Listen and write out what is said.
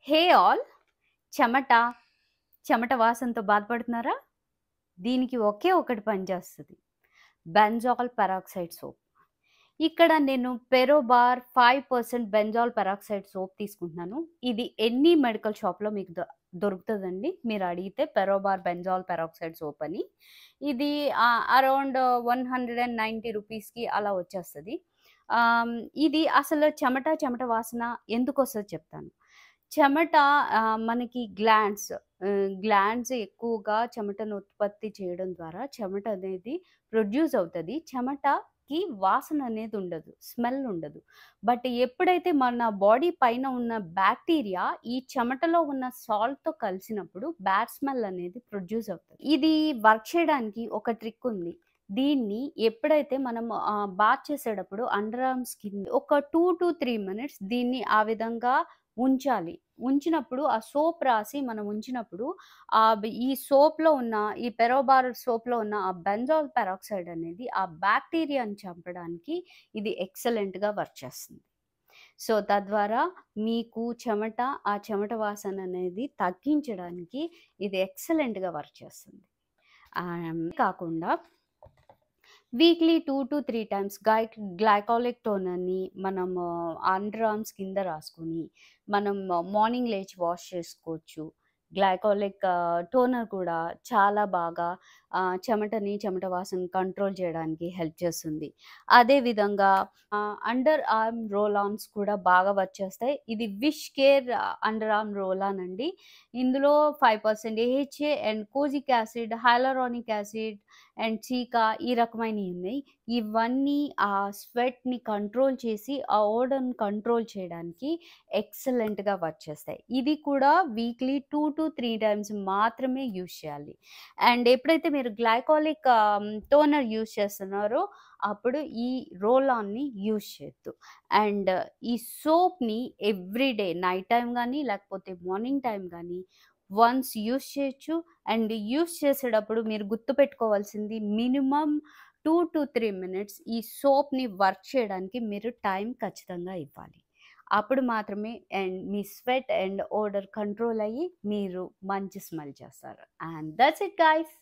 Hey all! చెమట, చెమట వాసనతో బాధపడుతున్నారా? దీనికి ఒకే ఒకటి పనిచేస్తది. బెంజాల్ పెరాక్సైడ్ సోప్. ఇక్కడ నేను పెరోబార్ 5% బెంజాల్ పెరాక్సైడ్ సోప్ తీసుకుంటున్నాను. ఇది ఎనీ మెడికల్ షాప్‌లో మీకు దొరుకుతదండి. మీరు అడిగితే పెరోబార్ బెంజాల్ పెరాక్సైడ్ సోప్ అని. ఇది అరౌండ్ 190 రూపీస్‌కి అలా వచ్చేస్తది. ఆహ్, ఇది అసలు చెమట వాసన ఎందుకొస్తదో చెప్తాను. చెమట మనకి గ్లాండ్స్ ఎక్కువగా చెమటను ఉత్పత్తి చేయడం ద్వారా చెమట అనేది ప్రొడ్యూస్ అవుతది. చెమటకి వాసన అనేది ఉండదు. స్మెల్ ఉండదు. బట్ ఎప్పుడైతే మన బాడీ పైన ఉన్న బాక్టీరియా ఈ చెమటలో ఉన్న సాల్ట్‌తో కలిసినప్పుడు బ్యాడ్ స్మెల్ అనేది ప్రొడ్యూస్ అవుతది. ఇది వర్క్ చేయడానికి ఒక ట్రిక్ ఉంది. దీన్ని ఎప్పుడైతే మనం బాత్ చేసేటప్పుడు అండర్ ఆర్మ్స్ కింద ఒక 2-3 మినిట్స్ దీన్ని ఆ విధంగా ఉంచాలి. ఉంచినప్పుడు ఆ సోప్ రాసి మనం ఉంచినప్పుడు ఈ సోప్‌లో ఉన్న ఈ పెరోబార్ సోప్‌లో ఉన్న ఆ బెంజాల్ పెరాక్సైడ్ అనేది ఆ బాక్టీరియాని చంపడానికి ఇది ఎక్సలెంట్‌గా వర్క్ చేస్తుంది. సో, తద్వారా మీకు ఆ చెమట వాసన అనేది తగ్గించడానికి ఇది ఎక్సలెంట్‌గా వర్క్ చేస్తుంది. కాకుండా వీక్లీ 2-3 టైమ్స్ గ్లైకాలిక్ టోనర్‌ని మనము అండర్ ఆర్మ్స్ కింద రాసుకొని, మనం మార్నింగ్ లేచి వాష్ చేసుకోవచ్చు. గ్లైకాలిక్ టోనర్ కూడా చాలా బాగా చెమట వాసన కంట్రోల్ చేయడానికి హెల్ప్ చేస్తుంది. అదే విధంగా అండర్ ఆర్మ్ రోల్ ఆన్స్ కూడా బాగా వర్క్ చేస్తాయి. ఇది Wish Care under arm roll on అండి. ఇందులో 5% AHA and kojic acid, hyaluronic acid and cica ఈ రకమైనయి ఉన్నాయి. ఇవన్నీ ఆ స్వెట్‌ని కంట్రోల్ చేసి, ఆ ఓడర్‌ని కంట్రోల్ చేయడానికి ఎక్సలెంట్‌గా వర్క్ చేస్తాయి. ఇది కూడా వీక్లీ 2-3 టైమ్స్ మాత్రమే యూజ్ చేయాలి. అండ్ ఎప్పుడైతే మీరు గ్లైకాలిక్ టోనర్ యూజ్ చేస్తున్నారో, అప్పుడు ఈ రోల్ ఆన్‌ని యూజ్ చేయొద్దు. అండ్ ఈ సోప్‌ని ఎవ్రీ డే నైట్ టైమ్ గానీ, లేకపోతే మార్నింగ్ టైమ్ గానీ వన్స్ యూజ్ చేయొచ్చు. అండ్ యూజ్ చేసేటప్పుడు మీరు గుర్తుపెట్టుకోవాల్సింది మినిమమ్ 2-3 మినిట్స్ ఈ సోప్‌ని వర్క్ చేయడానికి మీరు టైం ఖచ్చితంగా ఇవ్వాలి. అప్పుడు మాత్రమే మీ స్వెట్ అండ్ ఓడర్ కంట్రోల్ అయ్యి మీరు మంచి స్మెల్ చేస్తారు. And that's it guys.